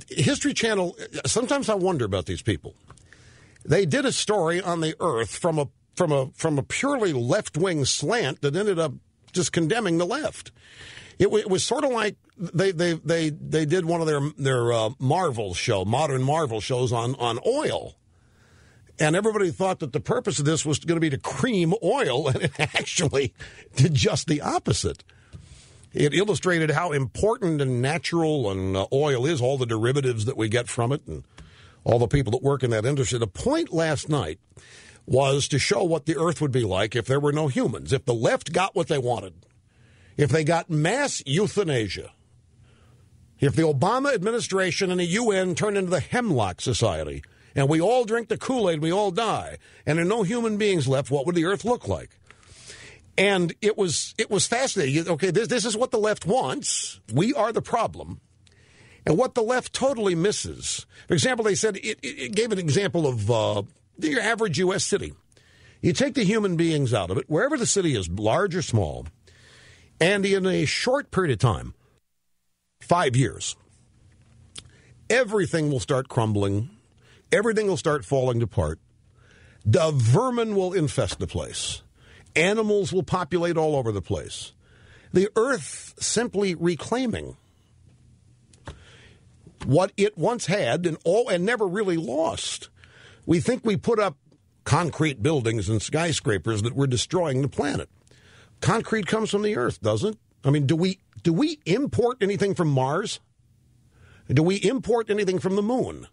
History Channel, sometimes I wonder about these people. They did a story on the Earth from a purely left-wing slant that ended up just condemning the left. It was sort of like they did one of their Marvel show, modern Marvel shows on oil. And everybody thought that the purpose of this was going to be to cream oil, and it actually did just the opposite. It illustrated how important and natural and oil is, all the derivatives that we get from it, and all the people that work in that industry. The point last night was to show what the Earth would be like if there were no humans, if the left got what they wanted, if they got mass euthanasia, if the Obama administration and the UN turned into the Hemlock Society, and we all drink the Kool-Aid, we all die, and there are no human beings left, what would the Earth look like? And it was fascinating. Okay, this is what the left wants. We are the problem. And what the left totally misses. For example, they said, it gave an example of your average U.S. city. You take the human beings out of it, wherever the city is, large or small, and in a short period of time, 5 years, everything will start crumbling. Everything will start falling apart. The vermin will infest the place. Animals will populate all over the place. The Earth simply reclaiming what it once had and never really lost. We think we put up concrete buildings and skyscrapers that we're destroying the planet. Concrete comes from the Earth, doesn't it? I mean, do we import anything from Mars? Do we import anything from the moon?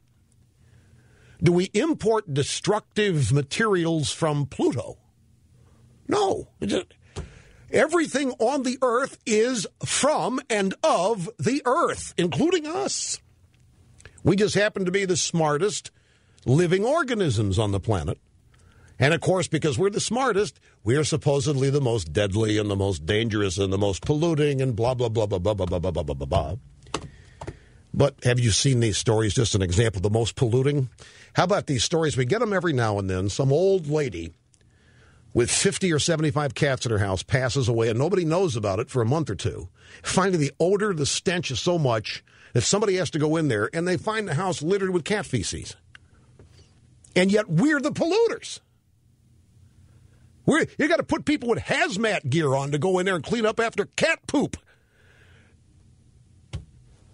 Do we import destructive materials from Pluto? No. Everything on the Earth is from and of the Earth, including us. We just happen to be the smartest living organisms on the planet. And, of course, because we're the smartest, we are supposedly the most deadly and the most dangerous and the most polluting and blah, blah, blah, blah, blah, blah, blah, blah, blah, blah, blah. But have you seen these stories? Just an example, the most polluting? How about these stories? We get them every now and then. Some old lady with 50 or 75 cats in her house passes away, and nobody knows about it for a month or two. Finally, the odor, the stench is so much that somebody has to go in there, and they find the house littered with cat feces. And yet we're the polluters. You got to put people with hazmat gear on to go in there and clean up after cat poop.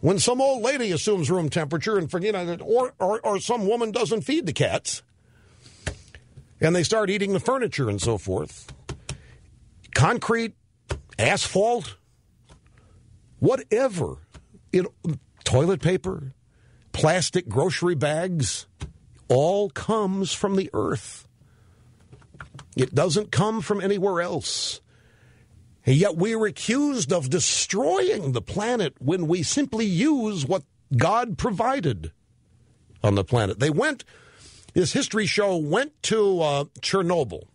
When some old lady assumes room temperature and or some woman doesn't feed the cats, and they start eating the furniture and so forth, concrete, asphalt, whatever, toilet paper, plastic grocery bags, all comes from the Earth. It doesn't come from anywhere else. And yet we're accused of destroying the planet when we simply use what God provided on the planet. This history show went to Chernobyl.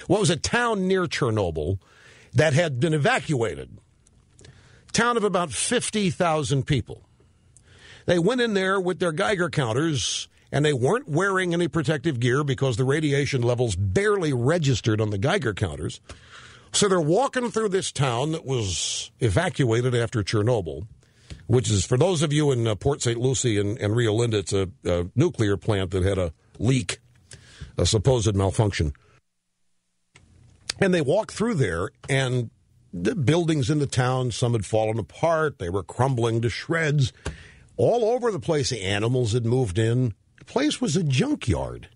Well, it was a town near Chernobyl that had been evacuated. Town of about 50,000 people. They went in there with their Geiger counters, and they weren't wearing any protective gear because the radiation levels barely registered on the Geiger counters. So they're walking through this town that was evacuated after Chernobyl, which is, for those of you in Port St. Lucie and Rio Linda, it's a nuclear plant that had a leak, a supposed malfunction. And they walk through there, and the buildings in the town, some had fallen apart. They were crumbling to shreds. All over the place, the animals had moved in. The place was a junkyard.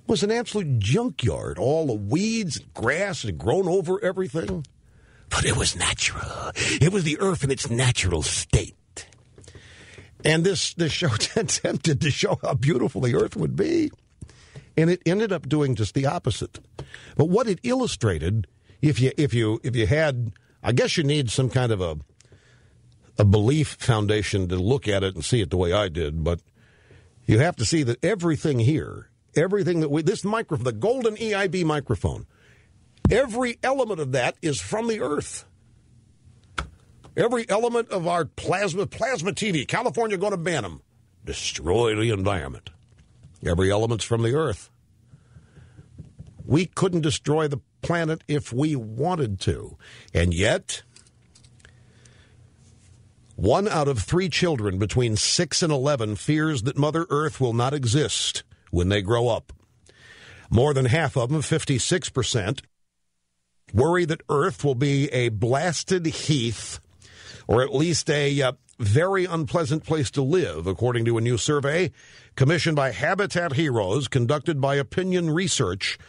It was an absolute junkyard. All the weeds and grass had grown over everything. But it was natural. It was the Earth in its natural state. And this show attempted to show how beautiful the Earth would be. And it ended up doing just the opposite. But what it illustrated, if you had, I guess you need some kind of a belief foundation to look at it and see it the way I did. But you have to see that everything here, everything that this microphone, the golden EIB microphone, every element of that is from the Earth. Every element of our plasma TV, California going to ban them, destroy the environment. Every element's from the Earth. We couldn't destroy the planet if we wanted to. And yet, 1 out of 3 children between 6 and 11 fears that Mother Earth will not exist when they grow up. More than half of them, 56%, worry that Earth will be a blasted heath or at least a very unpleasant place to live, according to a new survey commissioned by Habitat Heroes, conducted by Opinion Research.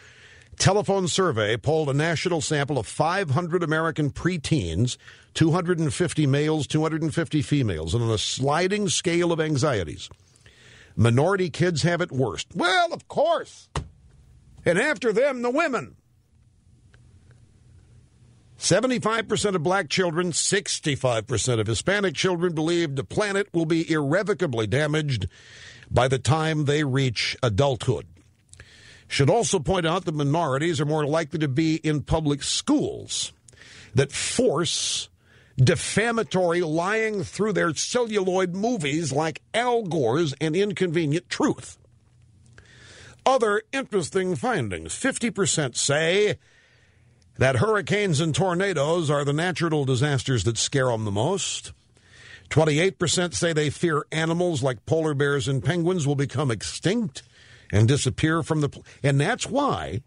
Telephone survey polled a national sample of 500 American preteens, 250 males, 250 females, and on a sliding scale of anxieties. Minority kids have it worst. Well, of course. And after them, the women. 75% of black children, 65% of Hispanic children believe the planet will be irrevocably damaged by the time they reach adulthood. Should also point out that minorities are more likely to be in public schools that force defamatory lying through their celluloid movies like Al Gore's An Inconvenient Truth. Other interesting findings. 50% say that hurricanes and tornadoes are the natural disasters that scare them the most. 28% say they fear animals like polar bears and penguins will become extinct and disappear from the... And that's why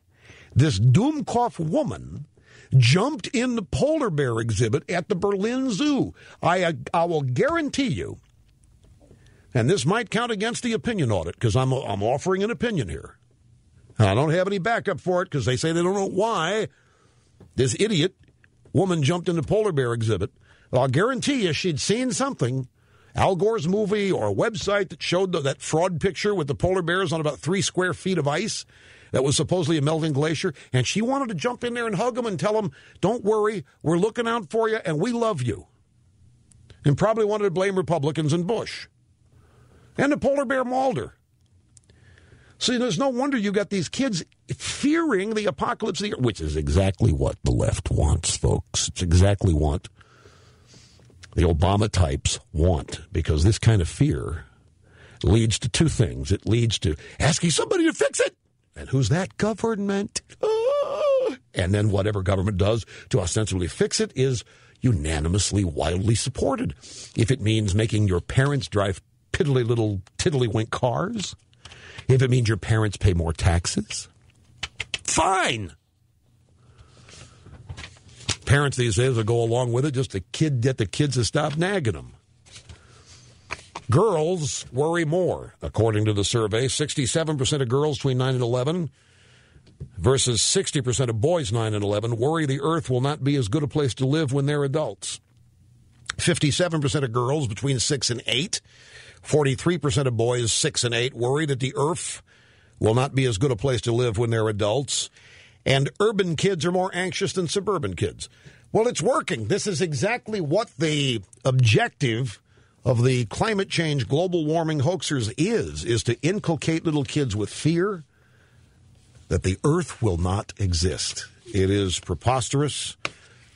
this Dummkopf woman jumped in the polar bear exhibit at the Berlin Zoo. I will guarantee you, and this might count against the opinion audit because I'm offering an opinion here. I don't have any backup for it because they say they don't know why this idiot woman jumped in the polar bear exhibit. Well, I'll guarantee you she'd seen something, Al Gore's movie or a website that showed that fraud picture with the polar bears on about 3 square feet of ice that was supposedly a melting glacier, and she wanted to jump in there and hug them and tell them, don't worry, we're looking out for you and we love you. And probably wanted to blame Republicans and Bush. And the polar bear mauled her. See, there's no wonder you got these kids fearing the apocalypse of the earth, which is exactly what the left wants, folks. It's exactly what the Obama types want, because this kind of fear leads to 2 things. It leads to asking somebody to fix it. And who's that? Government. And then whatever government does to ostensibly fix it is unanimously, wildly supported. If it means making your parents drive piddly little tiddlywink cars, if it means your parents pay more taxes, fine. Parents these days will go along with it just to get the kids to stop nagging them. Girls worry more, according to the survey. 67% of girls between 9 and 11 versus 60% of boys 9 and 11 worry the earth will not be as good a place to live when they're adults. 57% of girls between 6 and 8, 43% of boys 6 and 8 worry that the earth will not be as good a place to live when they're adults. And urban kids are more anxious than suburban kids. Well, it's working. This is exactly what the objective of the climate change, global warming hoaxers is to inculcate little kids with fear that the earth will not exist. It is preposterous.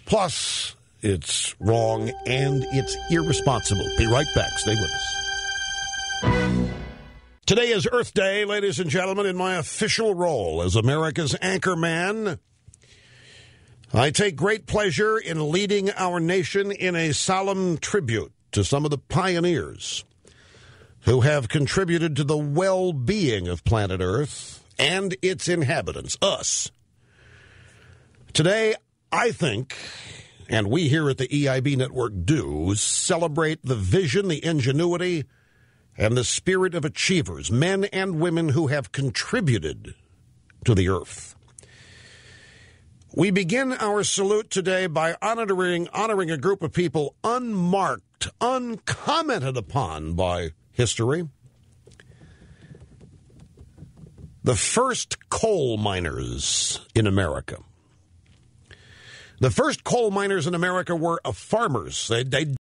Plus, it's wrong and it's irresponsible. Be right back. Stay with us. Today is Earth Day, ladies and gentlemen. In my official role as America's anchorman, I take great pleasure in leading our nation in a solemn tribute to some of the pioneers who have contributed to the well-being of planet Earth and its inhabitants, us. Today, I think, and we here at the EIB Network do, celebrate the vision, the ingenuity, and the spirit of achievers, men and women who have contributed to the earth. We begin our salute today by honoring a group of people unmarked, uncommented upon by history. The first coal miners in America. The first coal miners in America were farmers. They